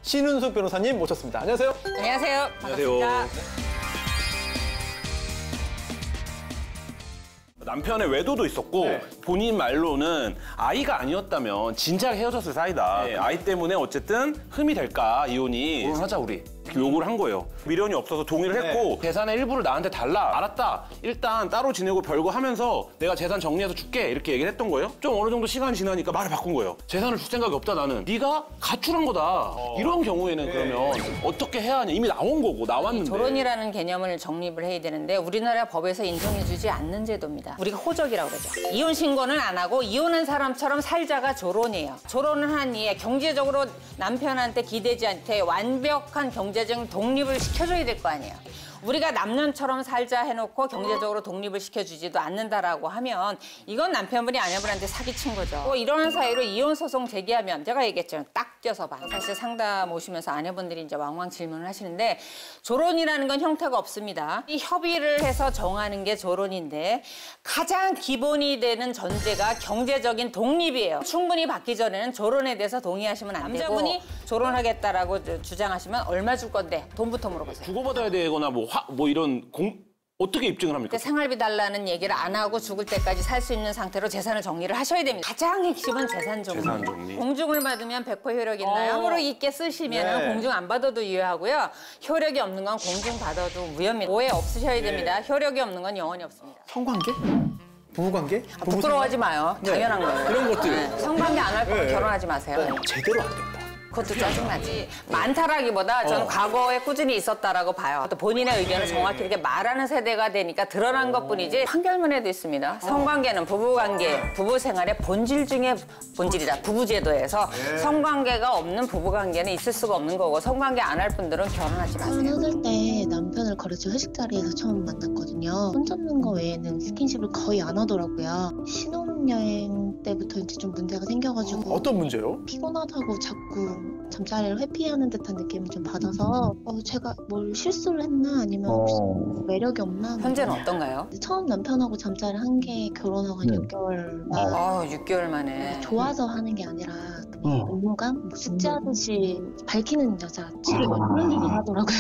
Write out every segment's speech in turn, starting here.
신은숙 변호사님 모셨습니다. 안녕하세요. 안녕하세요. 반갑습니다. 안녕하세요. 남편의 외도도 있었고 네. 본인 말로는 아이가 아니었다면 진작 헤어졌을 사이다. 네, 아이 때문에 어쨌든 흠이 될까 이혼이 하자 우리 요구를 한 거예요. 미련이 없어서 동의를 했고 재산의 일부를 나한테 달라. 알았다. 일단 따로 지내고 별거 하면서 내가 재산 정리해서 줄게 이렇게 얘기를 했던 거예요. 좀 어느 정도 시간이 지나니까 말을 바꾼 거예요. 재산을 줄 생각이 없다 나는. 네가 가출한 거다. 이런 경우에는 그러면 어떻게 해야 하냐. 이미 나온 거고 나왔는데. 조론이라는 개념을 정립을 해야 되는데 우리나라 법에서 인정해주지 않는 제도입니다. 우리가 호적이라고 그러죠. 이혼 신고는 안 하고 이혼한 사람처럼 살자가 조론이에요. 조론을 한 이에 경제적으로 남편한테 기대지 않게 완벽한 경제적 독립을 시켜줘야 될 거 아니에요. 우리가 남녀처럼 살자 해놓고 경제적으로 독립을 시켜주지도 않는다라고 하면 이건 남편분이 아내분한테 사기친 거죠. 이런 사이로 이혼 소송 제기하면 제가 얘기했죠. 딱 껴서 봐. 사실 상담 오시면서 아내분들이 이제 왕왕 질문을 하시는데 조론이라는 건 형태가 없습니다. 이 협의를 해서 정하는 게 조론인데 가장 기본이 되는 전제가 경제적인 독립이에요. 충분히 받기 전에는 조론에 대해서 동의하시면 안 되고 남자분이 조론하겠다라고 주장하시면 얼마 줄 건데 돈부터 물어보세요. 주고받아야 되거나 뭐 이런 어떻게 입증을 합니까? 생활비 달라는 얘기를 안 하고 죽을 때까지 살 수 있는 상태로 재산을 정리를 하셔야 됩니다. 가장 핵심은 재산 정리. 재산 정리. 공증을 받으면 100% 효력 있나요? 함부로 있게 쓰시면 공증 안 받아도 유효하고요. 효력이 없는 건 공증 받아도 무효입니다. 오해 없으셔야 됩니다. 효력이 없는 건 영원히 없습니다. 성관계? 부부관계? 부끄러워하지 마요. 당연한 거예요. 이런 것들. 성관계 안 할 거면 결혼하지 마세요. 제대로 안 된다. 그것도 짜증나지. 많다라기보다 저는 과거에 꾸준히 있었다라고 봐요. 또 본인의 의견을 정확히 이렇게 말하는 세대가 되니까 드러난 것뿐이지 판결문에도 있습니다. 성관계는 부부관계, 부부생활의 본질 중에 본질이다. 부부제도에서 성관계가 없는 부부관계는 있을 수가 없는 거고 성관계 안 할 분들은 결혼하지 마세요. 결혼했을 때 남편을 거르쳐 회식 자리에서 처음 만났거든요. 손 잡는 거 외에는 스킨십을 거의 안 하더라고요. 신혼여행 때부터 이제 좀 문제가 생겨가지고 어떤 문제요? 피곤하다고 자꾸 잠자리를 회피하는 듯한 느낌을 좀 받아서 제가 뭘 실수를 했나 아니면 혹시 매력이 없나 현재는 어떤가요? 처음 남편하고 잠자리 한 게 결혼하고 한 6개월 만에 6개월 만에 좋아서 하는 게 아니라 의무감? 숙제하듯이 밝히는 여자 취급을 하더라고요.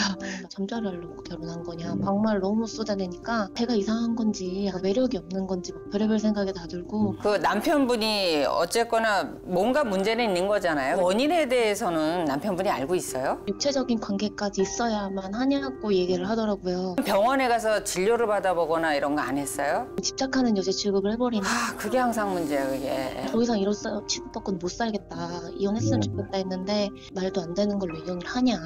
잠자리 하려고 결혼한 거냐 막말 너무 쏟아내니까 배가 이상한 건지 매력이 없는 건지 막 별의별 생각이 다 들고 그 남편분이 어쨌거나 뭔가 문제는 있는 거잖아요. 원인에 대해서는 남편분이 알고 있어요? 육체적인 관계까지 있어야만 하냐고 얘기를 하더라고요. 병원에 가서 진료를 받아보거나 이런 거 안 했어요? 집착하는 여자 취급을 해버리는 그게 항상 문제야 그게. 더 이상 이런 취급받고는 못 살겠다. 이혼했으면 좋겠다 했는데 말도 안 되는 걸로 이혼을 하냐.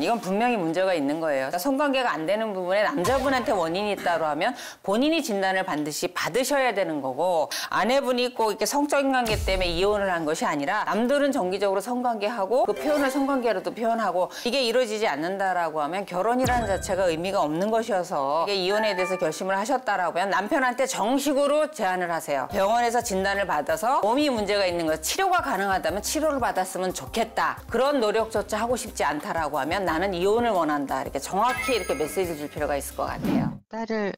이건 분명히 문제가 있는 거예요. 그러니까 성관계가 안 되는 부분에 남자분한테 원인이 있다고 하면 본인이 진단을 반드시 받으셔야 되는 거고 아내분이 꼭 이렇게 성적인 관계 때문에 이혼을 한 것이 아니라 남들은 정기적으로 성관계하고 그 표현을 성관계로도 표현하고 이게 이루어지지 않는다라고 하면 결혼이라는 자체가 의미가 없는 것이어서 이게 이혼에 대해서 결심을 하셨다라고 하면 남편한테 정식으로 제안을 하세요. 병원에서 진단을 받아서 몸이 문제가 있는 거 치료가 가능하다면 치료를 받았으면 좋겠다. 그런 노력조차 하고 싶지 않다라고 하면 나는 이혼을 원한다. 이렇게 정확히 이렇게 메시지 줄 필요가 있을 것 같아요. 딸의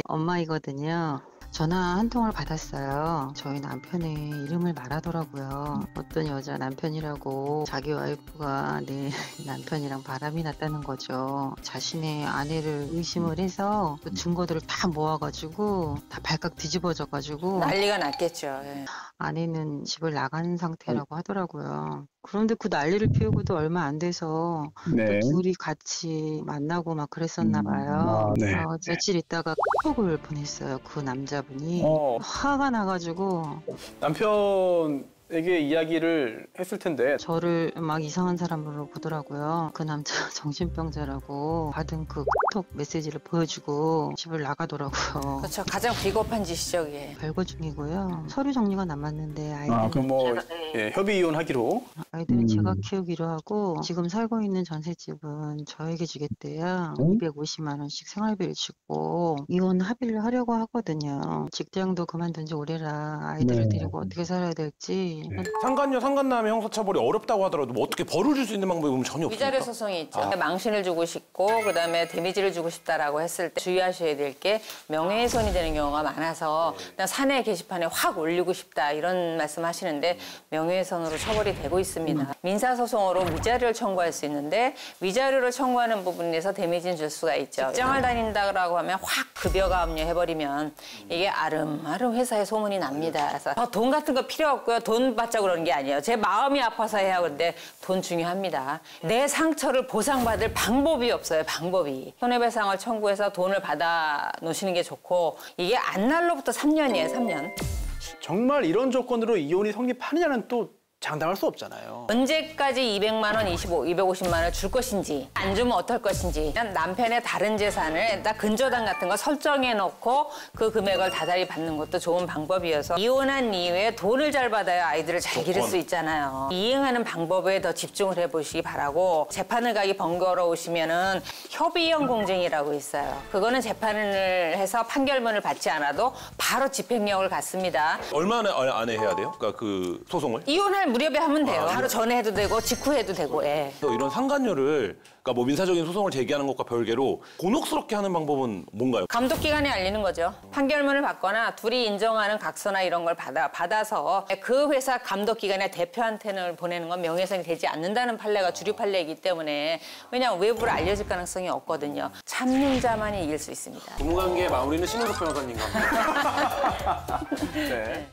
엄마이거든요. 전화 한 통을 받았어요. 저희 남편의 이름을 말하더라고요. 어떤 여자 남편이라고 자기 와이프가 내 남편이랑 바람이 났다는 거죠. 자신의 아내를 의심을 해서 그 증거들을 다 모아가지고 다 발칵 뒤집어져가지고 난리가 났겠죠. 예. 아내는 집을 나가는 상태라고 하더라고요. 그런데 그 난리를 피우고도 얼마 안 돼서 또 둘이 같이 만나고 막 그랬었나 봐요. 며칠 있다가 톡을 보냈어요. 그 남자분이. 화가 나가지고 남편에게 이야기를 했을 텐데 저를 막 이상한 사람으로 보더라고요. 그 남자 정신병자라고 받은 그 톡 메시지를 보여주고 집을 나가더라고요. 그렇죠. 가장 비겁한 짓이죠 그게. 별거 중이고요. 서류 정리가 남았는데 그럼 뭐 협의 이혼하기로 아이들은 제가 키우기로 하고 지금 살고 있는 전셋집은 저에게 주겠대요. 250만 원씩 생활비를 주고 이혼 합의를 하려고 하거든요. 직장도 그만둔 지 오래라 아이들을 데리고 어떻게 살아야 될지 상간녀, 상간남의 형사처벌이 어렵다고 하더라도 뭐 어떻게 벌을 줄 수 있는 방법이 보면 전혀 없습니까? 위자료 소송이 있죠. 망신을 주고 싶고 그다음에 데미지를 주고 싶다라고 했을 때 주의하셔야 될 게 명예훼손이 되는 경우가 많아서 그냥 사내 게시판에 확 올리고 싶다 이런 말씀하시는데 명예훼손으로 처벌이 되고 있습니다. 민사소송으로 위자료를 청구할 수 있는데 위자료를 청구하는 부분에서 데미지는 줄 수가 있죠. 직장을 다닌다고 하면 확 급여가 압류해버리면 이게 아름아름 회사에 소문이 납니다. 그래서 돈 같은 거 필요 없고요. 돈 받자 그러는 게 아니에요. 제 마음이 아파서 해야 하는데 돈 중요합니다. 내 상처를 보상받을 방법이 없어요. 방법이. 손해배상을 청구해서 돈을 받아 놓으시는 게 좋고 이게 안 날로부터 3년이에요. 3년. 정말 이런 조건으로 이혼이 성립하느냐는 또 장담할 수 없잖아요. 언제까지 200만 원, 250만 원을 줄 것인지 안 주면 어떨 것인지 그냥 남편의 다른 재산을 딱 근저당 같은 거 설정해 놓고 그 금액을 다달이 받는 것도 좋은 방법이어서 이혼한 이후에 돈을 잘 받아야 아이들을 잘 기를 수 있잖아요. 이행하는 방법에 더 집중을 해보시기 바라고 재판을 가기 번거로우시면은 협의형 공증이라고 있어요. 그거는 재판을 해서 판결문을 받지 않아도 바로 집행력을 갖습니다. 얼마나 안에 해야 돼요? 그러니까 그 소송을? 이혼할 무렵에 하면 돼요. 바로 전에 해도 되고 직후 해도 되고. 예. 그래서 이런 상간녀를 그러니까 뭐 민사적인 소송을 제기하는 것과 별개로 곤혹스럽게 하는 방법은 뭔가요? 감독기관에 알리는 거죠. 판결문을 받거나 둘이 인정하는 각서나 이런 걸 받아서 그 회사 감독기관의 대표한테는 보내는 건 명예훼손이 되지 않는다는 판례가 주류 판례이기 때문에 왜냐하면 외부로 알려질 가능성이 없거든요. 참는 자만이 이길 수 있습니다. 부부관계 마무리는 신효석 변호사님과 함께. 네.